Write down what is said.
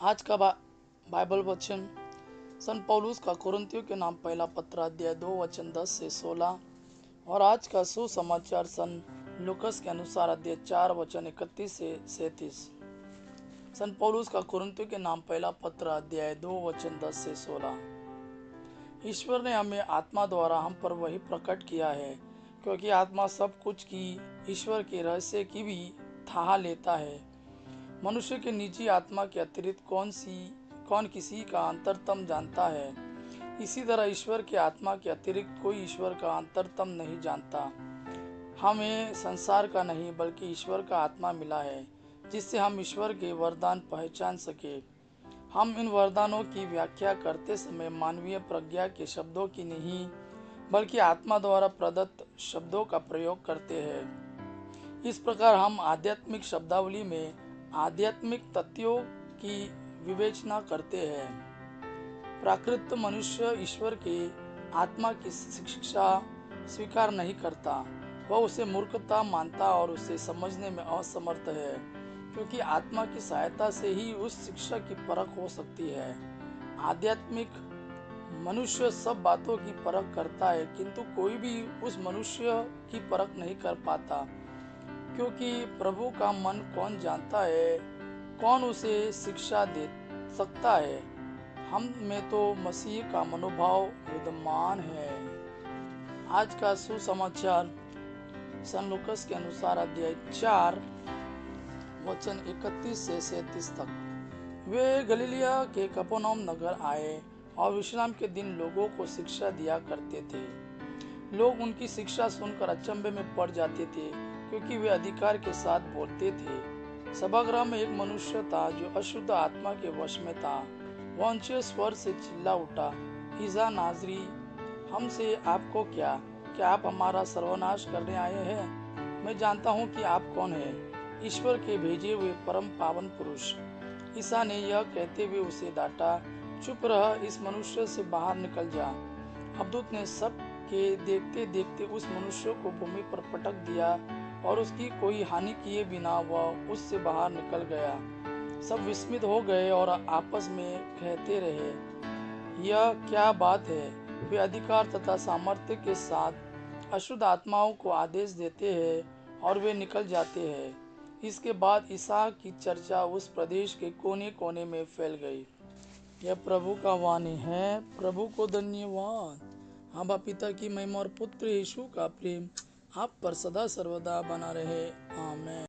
आज का बाइबल वचन सन पौलुस का कुरिन्थियों के नाम पहला पत्र अध्याय 2 वचन 10 से 16 और आज का सुसमाचार सन लूकस के अनुसार अध्याय 4 वचन 31 से 37। सन पौलुस का कुरिन्थियों के नाम पहला पत्र अध्याय 2 वचन 10 से 16। ईश्वर ने हमें आत्मा द्वारा हम पर वही प्रकट किया है, क्योंकि आत्मा सब कुछ की ईश्वर के रहस्य की भी थाह लेता है। मनुष्य के निजी आत्मा के अतिरिक्त कौन किसी का अंतरतम जानता है। इसी तरह ईश्वर के आत्मा के अतिरिक्त कोई ईश्वर का अंतरतम नहीं जानता। हमें संसार का नहीं बल्कि ईश्वर का आत्मा मिला है, जिससे हम ईश्वर के वरदान पहचान सके। हम इन वरदानों की व्याख्या करते समय मानवीय प्रज्ञा के शब्दों की नहीं बल्कि आत्मा द्वारा प्रदत्त शब्दों का प्रयोग करते हैं। इस प्रकार हम आध्यात्मिक शब्दावली में आध्यात्मिक तथ्यों की विवेचना करते हैं। प्राकृत मनुष्य ईश्वर के आत्मा की शिक्षा स्वीकार नहीं करता। वह उसे मूर्खता मानता और उसे समझने में असमर्थ है, क्योंकि आत्मा की सहायता से ही उस शिक्षा की परख हो सकती है। आध्यात्मिक मनुष्य सब बातों की परख करता है, किंतु कोई भी उस मनुष्य की परख नहीं कर पाता, क्योंकि प्रभु का मन कौन जानता है, कौन उसे शिक्षा दे सकता है। हम में तो मसीह का मनोभाव विद्यमान है। आज का सुसमाचार सन लूकस के अनुसार अध्याय 4 वचन 31 से 37 तक। वे गलीलिया के कफरनहूम नगर आए और विश्राम के दिन लोगों को शिक्षा दिया करते थे। लोग उनकी शिक्षा सुनकर अचंभे में पड़ जाते थे, क्योंकि वे अधिकार के साथ बोलते थे। सभागृह में एक मनुष्य था जो अशुद्ध आत्मा के वश में था। वह ऊंचे स्वर से चिल्ला उठा, ईसा नाजरी, हमसे आपको क्या आप हमारा सर्वनाश करने आए हैं? मैं जानता हूँ कि आप कौन हैं, ईश्वर के भेजे हुए परम पावन पुरुष। ईसा ने यह कहते हुए उसे डांटा, चुप रह, इस मनुष्य से बाहर निकल जा। अबदूत ने सब के देखते देखते उस मनुष्य को भूमि पर पटक दिया और उसकी कोई हानि किए बिना वह उससे बाहर निकल गया। सब विस्मित हो गए और आपस में कहते रहे, यह क्या बात है? वे अधिकार तथा सामर्थ्य के साथ अशुद्ध आत्माओं को आदेश देते हैं और वे निकल जाते हैं। इसके बाद ईसा की चर्चा उस प्रदेश के कोने कोने में फैल गई। यह प्रभु का वाणी है। प्रभु को धन्यवाद। आबा पिता की महिमा और पुत्र यीशु का प्रेम आप पर सदा सर्वदा बना रहे। आमीन।